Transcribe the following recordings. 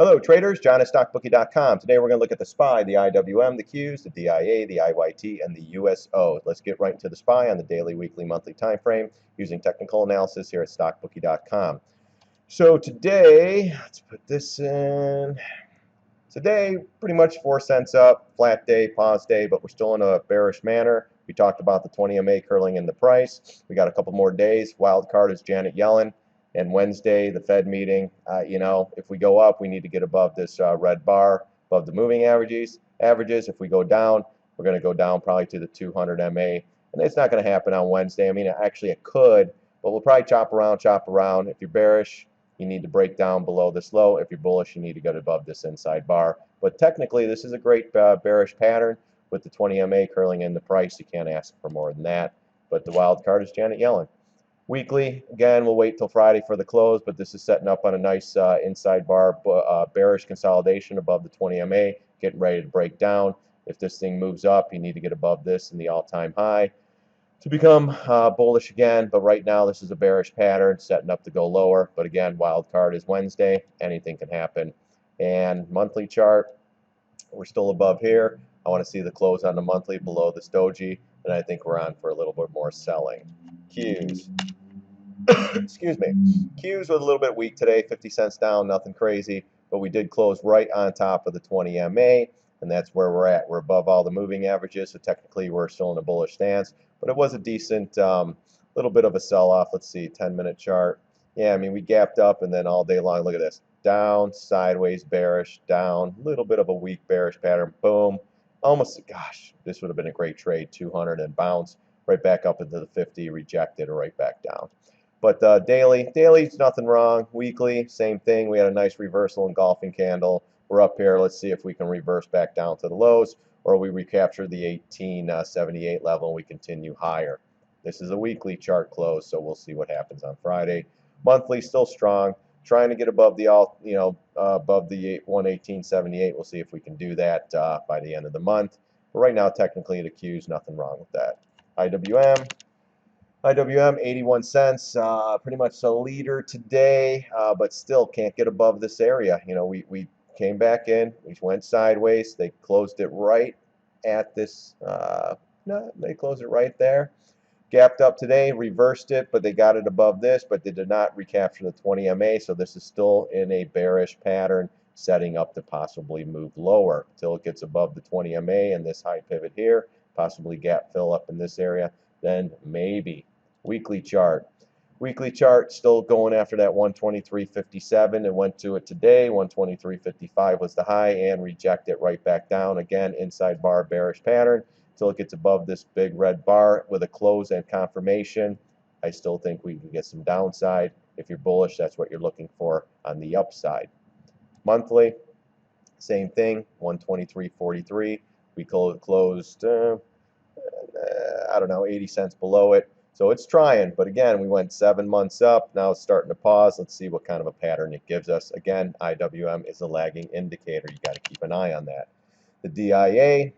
Hello traders, John at StockBookie.com. Today we're going to look at the SPY, the IWM, the Qs, the DIA, the IYT, and the USO. Let's get right into the SPY on the daily, weekly, monthly time frame using technical analysis here at StockBookie.com. So today, let's put this in. Today, pretty much 4 cents up, flat day, pause day, but we're still in a bearish manner. We talked about the 20 MA curling in the price. We got a couple more days. Wild card is Janet Yellen. And Wednesday, the Fed meeting, if we go up, we need to get above this red bar, above the moving averages. If we go down, we're going to go down probably to the 200 MA. And it's not going to happen on Wednesday. I mean, actually it could, but we'll probably chop around. If you're bearish, you need to break down below this low. If you're bullish, you need to get above this inside bar. But technically, this is a great bearish pattern with the 20 MA curling in the price. You can't ask for more than that. But the wild card is Janet Yellen. Weekly, again, we'll wait till Friday for the close, but this is setting up on a nice inside bar bearish consolidation above the 20 MA, getting ready to break down. If this thing moves up, you need to get above this in the all-time high to become bullish again. But right now, this is a bearish pattern setting up to go lower. But again, wild card is Wednesday. Anything can happen. And monthly chart, we're still above here. I want to see the close on the monthly below this doji, and I think we're on for a little bit more selling. Qs. Excuse me. Qs were a little bit weak today, 50 cents down, nothing crazy, but we did close right on top of the 20 MA, and that's where we're at. We're above all the moving averages, so technically we're still in a bullish stance, but it was a decent little bit of a sell-off. Let's see, 10-minute chart. Yeah, I mean, we gapped up, and then all day long, look at this. Down, sideways, bearish, down, little bit of a weak bearish pattern, boom. Almost, gosh, this would have been a great trade, 200 and bounce. Right back up into the 50, rejected, or right back down. But daily's nothing wrong. Weekly, same thing. We had a nice reversal engulfing candle. We're up here. Let's see if we can reverse back down to the lows, or we recapture the 1878 level and we continue higher. This is a weekly chart close, so we'll see what happens on Friday. Monthly, still strong. Trying to get above the above the 118.78. We'll see if we can do that by the end of the month. But right now, technically, the Q's nothing wrong with that. IWM 81 cents, pretty much a leader today, but still can't get above this area. You know, we came back in, we went sideways. They closed it right at this. No, they closed it right there. Gapped up today, reversed it, but they got it above this, but they did not recapture the 20 MA. So this is still in a bearish pattern, setting up to possibly move lower until it gets above the 20 MA and this high pivot here. Possibly gap fill up in this area, then maybe. Weekly chart still going after that 123.57 and went to it today. 123.55 was the high and reject it right back down again. Inside bar bearish pattern until it gets above this big red bar with a close and confirmation. I still think we can get some downside. If you're bullish, that's what you're looking for on the upside. Monthly, same thing, 123.43. We closed, I don't know, 80 cents below it. So it's trying, but again, we went 7 months up. Now it's starting to pause. Let's see what kind of a pattern it gives us. Again, IWM is a lagging indicator. You got to keep an eye on that. The DIA,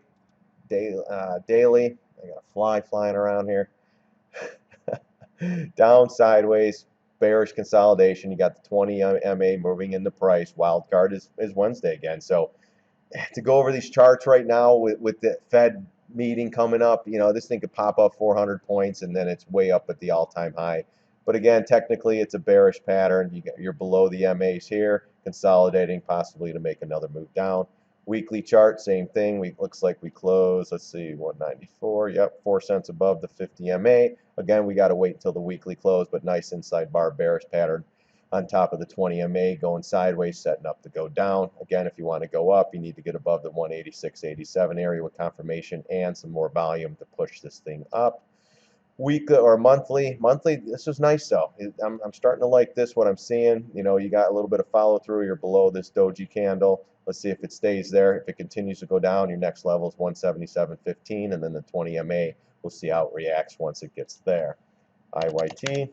daily, I got a fly flying around here. Down, sideways, bearish consolidation. You got the 20 MA moving in the price. Wild card is Wednesday again. So to go over these charts right now with the Fed meeting coming up, you know, this thing could pop up 400 points and then it's way up at the all-time high. But again, technically it's a bearish pattern. You're below the MAs here, consolidating possibly to make another move down. Weekly chart, same thing. Looks like we close, let's see, 194. Yep, 4 cents above the 50 MA. Again, we got to wait until the weekly close, but nice inside bar bearish pattern on top of the 20 MA, going sideways, setting up to go down. Again, if you want to go up, you need to get above the 186.87 area with confirmation and some more volume to push this thing up. Weekly or monthly, this was nice though. I'm starting to like this, what I'm seeing. You know, you got a little bit of follow through. You're below this doji candle. Let's see if it stays there. If it continues to go down, your next level is 177.15, and then the 20 MA, we'll see how it reacts once it gets there. IYT,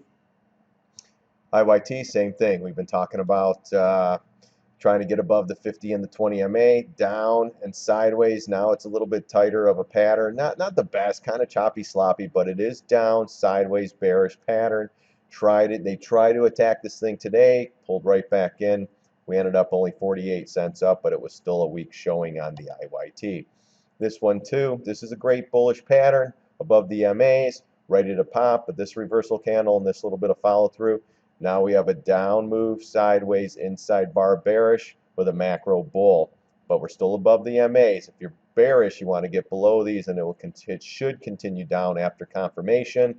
same thing. We've been talking about trying to get above the 50 and the 20 MA, down and sideways. Now it's a little bit tighter of a pattern. Not the best, kind of choppy, sloppy, but it is down, sideways, bearish pattern. They tried to attack this thing today, pulled right back in. We ended up only 48 cents up, but it was still a weak showing on the IYT. This one too, this is a great bullish pattern above the MAs, ready to pop, but this reversal candle and this little bit of follow through. Now we have a down move sideways inside bar bearish with a macro bull, but we're still above the MAs. If you're bearish, you want to get below these, and it should continue down after confirmation.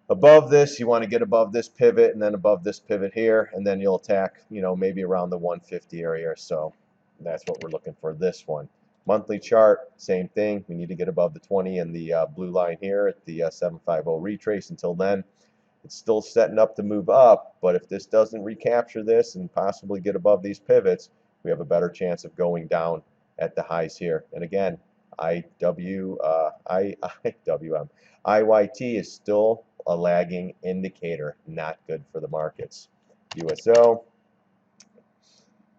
Above this, you want to get above this pivot and then above this pivot here, and then you'll attack, maybe around the 150 area or so. That's what we're looking for this one. Monthly chart, same thing. We need to get above the 20 and the blue line here at the 750 retrace. Until then, it's still setting up to move up, but if this doesn't recapture this and possibly get above these pivots, we have a better chance of going down at the highs here. And again, IYT is still a lagging indicator, not good for the markets. USO,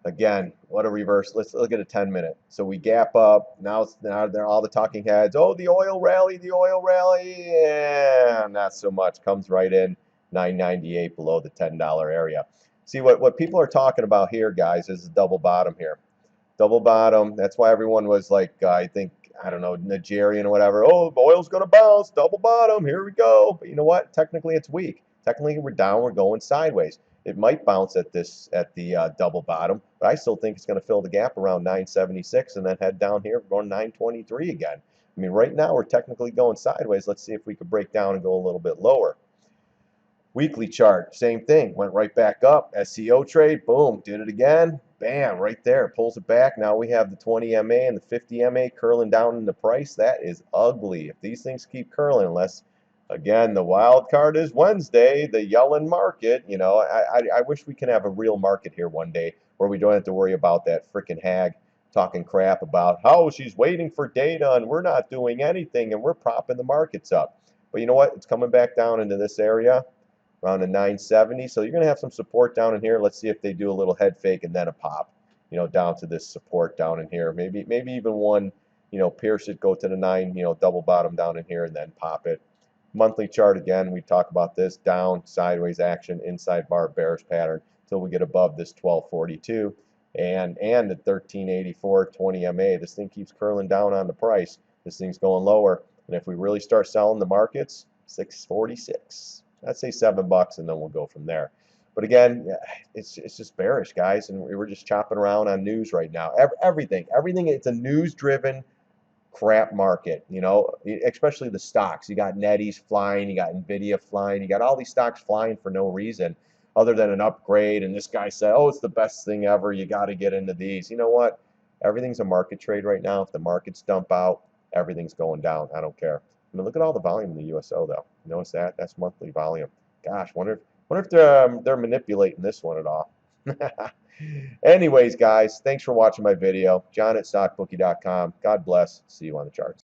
again, what a reverse. Let's look at a 10-minute. So we gap up. Now they're all the talking heads. Oh, the oil rally, the oil rally. Yeah, not so much. Comes right in 998 below the $10 area. See, what people are talking about here, guys, is a double bottom here. Double bottom. That's why everyone was like, I don't know, Nigerian or whatever. Oh, oil's going to bounce. Double bottom. Here we go. But you know what? Technically, it's weak. Technically, we're down. We're going sideways. It might bounce at the double bottom, but I still think it's going to fill the gap around 976 and then head down here going 923 again. I mean, right now we're technically going sideways. Let's see if we could break down and go a little bit lower. Weekly chart, same thing. Went right back up. SCO trade, boom, did it again. Bam, right there. Pulls it back. Now we have the 20 MA and the 50 MA curling down in the price. That is ugly. If these things keep curling, unless, again, the wild card is Wednesday, the Yellen market. I wish we can have a real market here one day where we don't have to worry about that freaking hag talking crap about how she's waiting for data and we're not doing anything and we're propping the markets up. But you know what? It's coming back down into this area around a 970. So you're going to have some support down in here. Let's see if they do a little head fake and then a pop, down to this support down in here. Maybe even one, pierce it, go to the 9, double bottom down in here and then pop it. Monthly chart, again, we talk about this, down, sideways action, inside bar bearish pattern until we get above this 1242 and the 1384 20 MA. This thing keeps curling down on the price. This thing's going lower. And if we really start selling the markets, 646. I'd say $7, and then we'll go from there. But again, it's just bearish, guys, and we're just chopping around on news right now. Everything. It's a news-driven crap market, especially the stocks. You got Netties flying, you got Nvidia flying, you got all these stocks flying for no reason other than an upgrade. And this guy said, "Oh, it's the best thing ever. You got to get into these." You know what? Everything's a market trade right now. If the markets dump out, everything's going down. I don't care. I mean, look at all the volume in the USO, though. Notice that? That's monthly volume. Gosh, wonder if they're manipulating this one at all. Anyways, guys, thanks for watching my video. John at StockBookie.com. God bless. See you on the charts.